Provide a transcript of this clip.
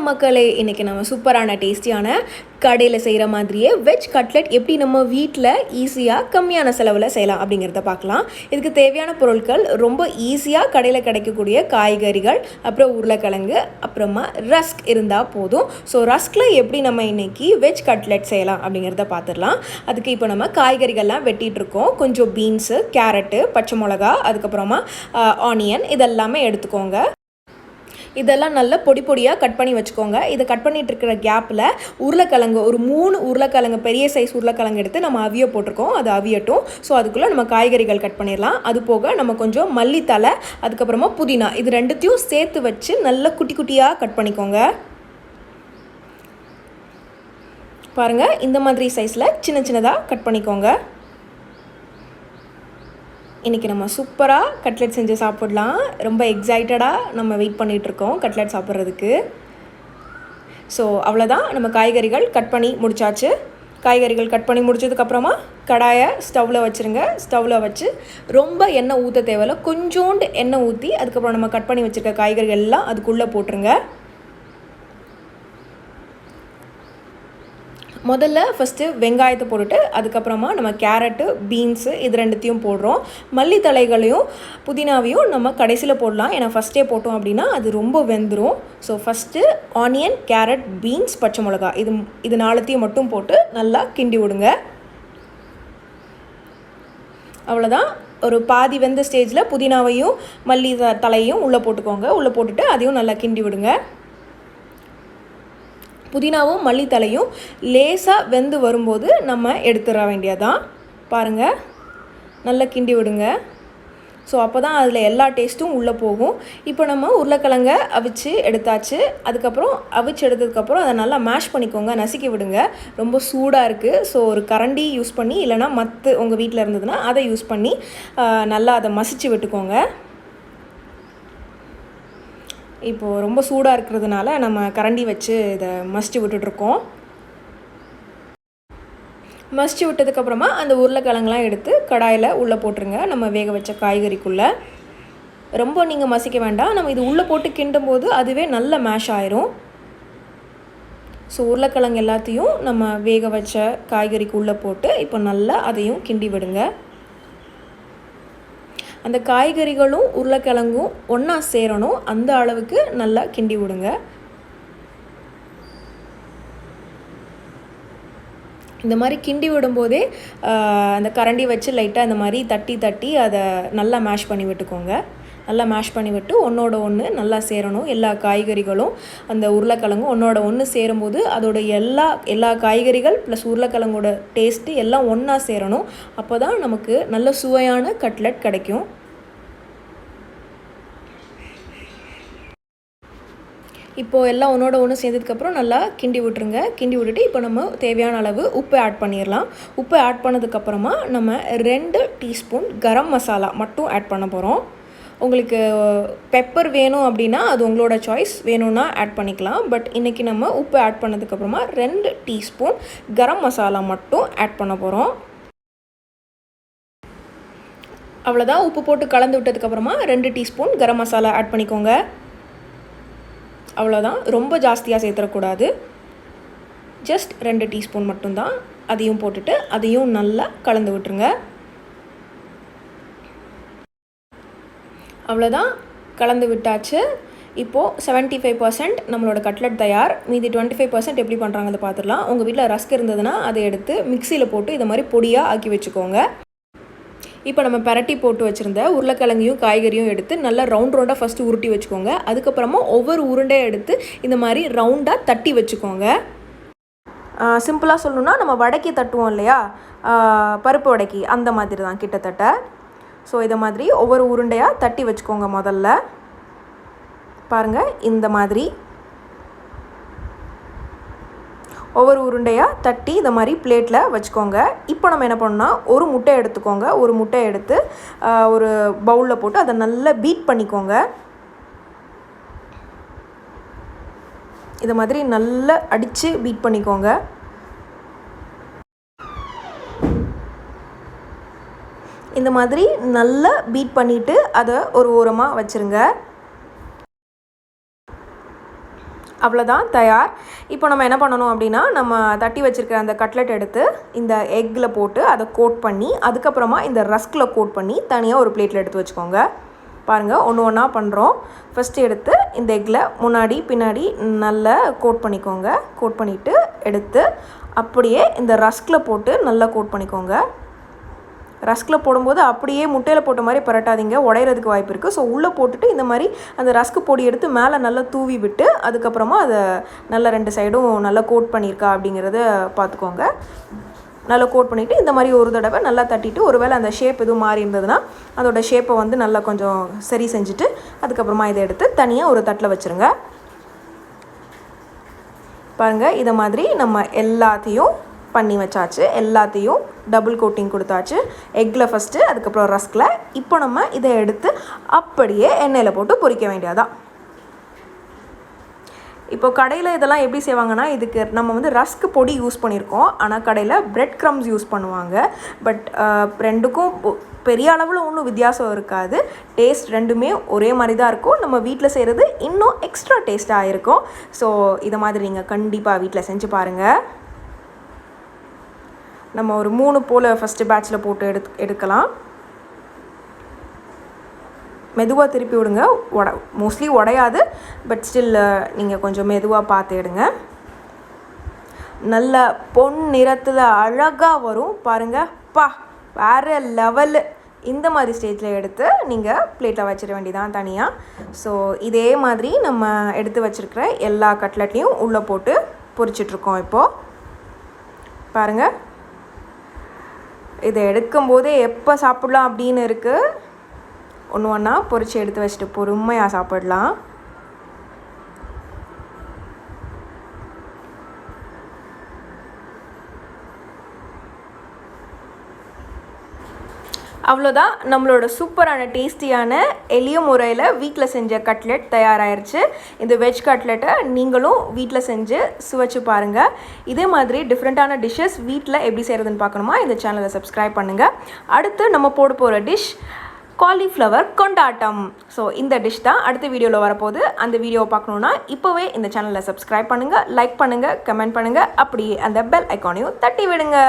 மக்களே, இன்றைக்கி நம்ம சூப்பரான டேஸ்டியான கடையில் செய்கிற மாதிரியே வெஜ் கட்லெட் எப்படி நம்ம வீட்டில் ஈஸியாக கம்மியான செலவில் செய்யலாம் அப்படிங்கிறத பார்க்கலாம். இதுக்கு தேவையான பொருட்கள் ரொம்ப ஈஸியாக கடையில் கிடைக்கக்கூடிய காய்கறிகள், அப்புறம் உருளைக்கிழங்கு, அப்புறமா ரஸ்க் இருந்தால் போதும். ஸோ ரஸ்கில் எப்படி நம்ம இன்றைக்கி வெஜ் கட்லெட் செய்யலாம் அப்படிங்கிறத பார்த்துடலாம். அதுக்கு இப்போ நம்ம காய்கறிகள்லாம் வெட்டிகிட்ருக்கோம். கொஞ்சம் பீன்ஸு, கேரட்டு, பச்சை மிளகா, அதுக்கப்புறமா ஆனியன் இதெல்லாமே எடுத்துக்கோங்க. இதெல்லாம் நல்லா பொடி பொடியாக கட் பண்ணி வச்சுக்கோங்க. இதை கட் பண்ணிட்டு இருக்கிற கேப்பில் உருளைக்கிழங்கு ஒரு 3 உருளைக்கிழங்கு, பெரிய சைஸ் உருளைக்கிழங்கு எடுத்து நம்ம அவிய போட்டிருக்கோம். அது அவியட்டும். ஸோ அதுக்குள்ளே நம்ம காய்கறிகள் கட் பண்ணிடலாம். அது போக நம்ம கொஞ்சம் மல்லித்தலை, அதுக்கப்புறமா புதினா, இது ரெண்டுத்தையும் சேர்த்து வச்சு நல்லா குட்டி குட்டியாக கட் பண்ணிக்கோங்க. பாருங்கள், இந்த மாதிரி சைஸில் சின்ன சின்னதாக கட் பண்ணிக்கோங்க. இன்றைக்கி நம்ம சூப்பராக கட்லெட் செஞ்சு சாப்பிட்லாம். ரொம்ப எக்ஸைட்டடாக நம்ம வெயிட் பண்ணிகிட்ருக்கோம் கட்லெட் சாப்பிட்றதுக்கு. ஸோ அவ்வளோதான், நம்ம காய்கறிகள் கட் பண்ணி முடித்தாச்சு. காய்கறிகள் கட் பண்ணி முடிச்சதுக்கப்புறமா கடாயை ஸ்டவ்வில் வச்சுருங்க. ஸ்டவ்வில் வச்சு ரொம்ப எண்ணெய் ஊற்ற தேவையில்ல, கொஞ்சோண்டு எண்ணெய் ஊற்றி அதுக்கப்புறம் நம்ம கட் பண்ணி வச்சுருக்க காய்கறிகள் எல்லாம் அதுக்குள்ளே போட்டுருங்க. முதல்ல ஃபஸ்ட்டு வெங்காயத்தை போட்டுட்டு அதுக்கப்புறமா நம்ம கேரட்டு, பீன்ஸு இது ரெண்டுத்தையும் போடுறோம். மல்லித்தலைகளையும் புதினாவையும் நம்ம கடைசியில் போடலாம். ஏன்னா ஃபஸ்ட்டே போட்டோம் அப்படின்னா அது ரொம்ப வெந்துடும். So first onion, carrot, beans, பச்சை மிளகா இது நாலுத்தையும் மட்டும் போட்டு நல்லா கிண்டி விடுங்க. அவ்வளோதான். ஒரு பாதி வெந்த ஸ்டேஜில் புதினாவையும் மல்லி தலையையும் உள்ளே போட்டுக்கோங்க. உள்ளே போட்டுட்டு அதையும் நல்லா கிண்டி விடுங்க. புதினாவும் மல்லித்தலையும் லேசாக வெந்து வரும்போது நம்ம எடுத்துட வேண்டியதான். பாருங்கள், நல்லா கிண்டி விடுங்க. ஸோ அப்போ தான் அதில் எல்லா டேஸ்ட்டும் உள்ளே போகும். இப்போ நம்ம உருளைக்கிழங்க அவிச்சு எடுத்தாச்சு. அதுக்கப்புறம் அவிச்சு எடுத்ததுக்கப்புறம் அதை நல்லா மேஷ் பண்ணிக்கோங்க, நசுக்கி விடுங்க. ரொம்ப சூடாக இருக்குது. ஸோ ஒரு கரண்டி யூஸ் பண்ணி, இல்லைனா மத்து உங்கள் வீட்டில் இருந்ததுன்னா அதை யூஸ் பண்ணி நல்லா அதை மசிச்சு விட்டுக்கோங்க. இப்போது ரொம்ப சூடாக இருக்கிறதுனால நம்ம கரண்டி வச்சு இதை மசிச்சு விட்டுட்ருக்கோம். மசிச்சு விட்டதுக்கப்புறமா அந்த உருளைக்கிழங்குலாம் எடுத்து கடாயில் உள்ளே போட்டுருங்க. நம்ம வேக வச்ச காய்கறிக்குள்ளே ரொம்ப நீங்கள் மசிக்க வேண்டாம். நம்ம இது உள்ளே போட்டு கிண்டும் போது அதுவே நல்ல மேஷ் ஆயிரும். ஸோ உருளைக்கிழங்கு எல்லாத்தையும் நம்ம வேக வச்ச காய்கறிக்கு உள்ளே போட்டு இப்போ நல்லா அதையும் கிண்டி விடுங்க. அந்த காய்கறிகளும் உருளைக்கிழங்கும் ஒன்றா சேரணும், அந்த அளவுக்கு நல்லா கிண்டி விடுங்க. இந்த மாதிரி கிண்டி விடும்போதே அந்த கரண்டி வச்சு லைட்டாக இந்த மாதிரி தட்டி தட்டி அதை நல்லா மேஷ் பண்ணி விட்டுக்கோங்க. நல்லா மேஷ் பண்ணி விட்டு ஒன்றோட ஒன்று நல்லா சேரணும். எல்லா காய்கறிகளும் அந்த உருளைக்கிழங்கும் ஒன்றோட ஒன்று சேரும்போது அதோட எல்லா காய்கறிகள் ப்ளஸ் உருளைக்கிழங்கோட டேஸ்ட்டு எல்லாம் ஒன்றா சேரணும். அப்போ தான் நமக்கு நல்ல சுவையான கட்லெட் கிடைக்கும். இப்போது எல்லாம் ஒன்றோட ஒன்று சேர்ந்ததுக்கப்புறம் நல்லா கிண்டி விட்டுருங்க. கிண்டி விட்டுட்டு இப்போ நம்ம தேவையான அளவு உப்பு ஆட் பண்ணிடலாம். உப்பு ஆட் பண்ணதுக்கப்புறமா நம்ம 2 டீஸ்பூன் கரம் மசாலா மட்டும் ஆட் பண்ண போகிறோம். உங்களுக்கு பெப்பர் வேணும் அப்படின்னா அது உங்களோட சாய்ஸ், வேணும்னா ஆட் பண்ணிக்கலாம். பட் இன்றைக்கி நம்ம உப்பு ஆட் பண்ணதுக்கப்புறமா 2 டீஸ்பூன் கரம் மசாலா மட்டும் ஆட் பண்ண போகிறோம். அவ்வளோதான். உப்பு போட்டு கலந்து விட்டதுக்கப்புறமா 2 டீஸ்பூன் கரம் மசாலா ஆட் பண்ணிக்கோங்க. அவ்வளோதான், ரொம்ப ஜாஸ்தியாக சேர்த்துடக்கூடாது. ஜஸ்ட் 2 டீஸ்பூன் மட்டும்தான். அதையும் போட்டுட்டு அதையும் நல்லா கலந்து விட்டுருங்க. அவ்வளோதான், கலந்து விட்டாச்சு. இப்போது 75% நம்மளோட கட்லெட் தயார். மீதி 25% எப்படி பண்ணுறாங்கன்னு பார்த்துடலாம். உங்கள் வீட்டில் ரஸ்க் இருந்ததுன்னா அதை எடுத்து மிக்சியில் போட்டு இதை மாதிரி பொடியாக ஆக்கி வச்சுக்கோங்க. இப்போ நம்ம பரட்டி போட்டு வச்சுருந்த உருளைக்கிழங்கையும் காய்கறியும் எடுத்து நல்லா ரவுண்டாக ஃபஸ்ட்டு உருட்டி வச்சுக்கோங்க. அதுக்கப்புறமா ஒவ்வொரு உருண்டையை எடுத்து இந்த மாதிரி ரவுண்டாக தட்டி வச்சுக்கோங்க. சிம்பிளாக சொல்லணுன்னா நம்ம வடைக்கு தட்டுவோம் இல்லையா, பருப்பு வடைக்கு, அந்த மாதிரி தான் கிட்டத்தட்ட. ஸோ இதை மாதிரி ஒவ்வொரு உருண்டையாக தட்டி வச்சுக்கோங்க. முதல்ல பாருங்கள், இந்த மாதிரி ஒவ்வொரு உருண்டையாக தட்டி இந்த மாதிரி பிளேட்டில் வச்சுக்கோங்க. இப்போ நம்ம என்ன பண்ணோம்னா ஒரு முட்டை எடுத்துக்கோங்க. ஒரு முட்டை எடுத்து ஒரு பவுலில் போட்டு அதை நல்லா பீட் பண்ணிக்கோங்க. இதை மாதிரி நல்லா அடித்து பீட் பண்ணிக்கோங்க. இந்த மாதிரி நல்லா பீட் பண்ணிவிட்டு அதை ஒரு ஓரமாக வச்சுருங்க. அவ்வளோதான் தயார். இப்போ நம்ம என்ன பண்ணணும் அப்படின்னா, நம்ம தட்டி வச்சுருக்கிற அந்த கட்லெட் எடுத்து இந்த எக்கில் போட்டு அதை கோட் பண்ணி, அதுக்கப்புறமா இந்த ரஸ்கில் கோட் பண்ணி தனியாக ஒரு பிளேட்டில் எடுத்து வச்சுக்கோங்க. பாருங்கள், ஒன்று ஒன்றா பண்ணுறோம். ஃபஸ்ட்டு எடுத்து இந்த எக்கில் முன்னாடி பின்னாடி நல்லா கோட் பண்ணிக்கோங்க. கோட் பண்ணிவிட்டு எடுத்து அப்படியே இந்த ரஸ்கில் போட்டு நல்லா கோட் பண்ணிக்கோங்க. ரஸ்கில் போடும்போது அப்படியே முட்டையில் போட்ட மாதிரி பரட்டாதீங்க, உடையிறதுக்கு வாய்ப்பு இருக்குது. ஸோ உள்ளே போட்டுட்டு இந்த மாதிரி அந்த ரஸ்க்கு பொடி எடுத்து மேலே நல்லா தூவி விட்டு அதுக்கப்புறமா அதை நல்லா 2 சைடும் நல்லா கோட் பண்ணியிருக்கா அப்படிங்கிறத பார்த்துக்கோங்க. நல்லா கோட் பண்ணிவிட்டு இந்த மாதிரி ஒரு தடவை நல்லா தட்டிட்டு, ஒருவேளை அந்த ஷேப் எதுவும் மாறி இருந்ததுன்னா அதோட ஷேப்பை வந்து நல்லா கொஞ்சம் சரி செஞ்சுட்டு அதுக்கப்புறமா இதை எடுத்து தனியாக ஒரு தட்டில் வச்சுருங்க. பாருங்கள், இதை மாதிரி நம்ம எல்லாத்தையும் பண்ணி வச்சாச்சு. எல்லாத்தையும் டபுள் கோட்டிங் கொடுத்தாச்சு. எக்கில் ஃபஸ்ட்டு, அதுக்கப்புறம் ரஸ்கில். இப்போ நம்ம இதை எடுத்து அப்படியே எண்ணெயில் போட்டு பொரிக்க வேண்டியதான். இப்போ கடையில் இதெல்லாம் எப்படி செய்வாங்கன்னா, இதுக்கு நம்ம வந்து ரஸ்க் பொடி யூஸ் பண்ணியிருக்கோம். ஆனால் கடையில் பிரெட் க்ரம்ஸ் யூஸ் பண்ணுவாங்க. பட் ரெண்டுக்கும் பெரிய அளவில் ஒன்றும் வித்தியாசம் இருக்காது. டேஸ்ட் ரெண்டுமே ஒரே மாதிரி தான் இருக்கும். நம்ம வீட்டில் செய்கிறது இன்னும் எக்ஸ்ட்ரா டேஸ்ட்டாக இருக்கும். ஸோ இதை மாதிரி நீங்கள் கண்டிப்பாக வீட்டில் செஞ்சு பாருங்கள். நம்ம ஒரு 3 போல் ஃபஸ்ட்டு பேட்சில் போட்டு எடுக்கலாம். மெதுவாக திருப்பி விடுங்க. மோஸ்ட்லி உடையாது, பட் ஸ்டில் நீங்கள் கொஞ்சம் மெதுவாக பார்த்து எடுங்க. நல்ல பொன் நிறத்தில் அழகாக வரும் பாருங்கள். வேறு லெவலு. இந்த மாதிரி ஸ்டேஜில் எடுத்து நீங்கள் பிளேட்டில் வச்சிட வேண்டியதான் தனியாக. ஸோ இதே மாதிரி நம்ம எடுத்து வச்சுருக்கிற எல்லா கட்லெட்லேயும் உள்ளே போட்டு பொரிச்சிட்ருக்கோம். இப்போது பாருங்கள், இதை எடுக்கும்போதே எப்போ சாப்பிட்லாம் அப்படின்னு இருக்குது. ஒன்று ஒன்றா பொரிச்சு எடுத்து வச்சுட்டு பொறுமையாக சாப்பிடலாம். அவ்வளோதான், நம்மளோட சூப்பரான டேஸ்டியான எளிய முறையில் வீட்டில் செஞ்ச கட்லெட் தயாராகிருச்சு. இந்த வெஜ் கட்லெட்டை நீங்களும் வீட்டில் செஞ்சு சுவைச்சு பாருங்கள். இதே மாதிரி டிஃப்ரெண்ட்டான டிஷ்ஷஸ் வீட்டில் எப்படி செய்கிறதுன்னு பார்க்கணுமா, இந்த சேனலை சப்ஸ்கிரைப் பண்ணுங்கள். அடுத்து நம்ம போட போகிற டிஷ் காலிஃப்ளவர் கொண்டாட்டம். ஸோ இந்த டிஷ் தான் அடுத்த வீடியோவில் வரப்போகுது. அந்த வீடியோவை பார்க்கணுன்னா இப்போவே இந்த சேனலை சப்ஸ்கிரைப் பண்ணுங்கள், லைக் பண்ணுங்கள், கமெண்ட் பண்ணுங்கள், அப்படியே அந்த பெல் ஐக்கானையும் தட்டி விடுங்க.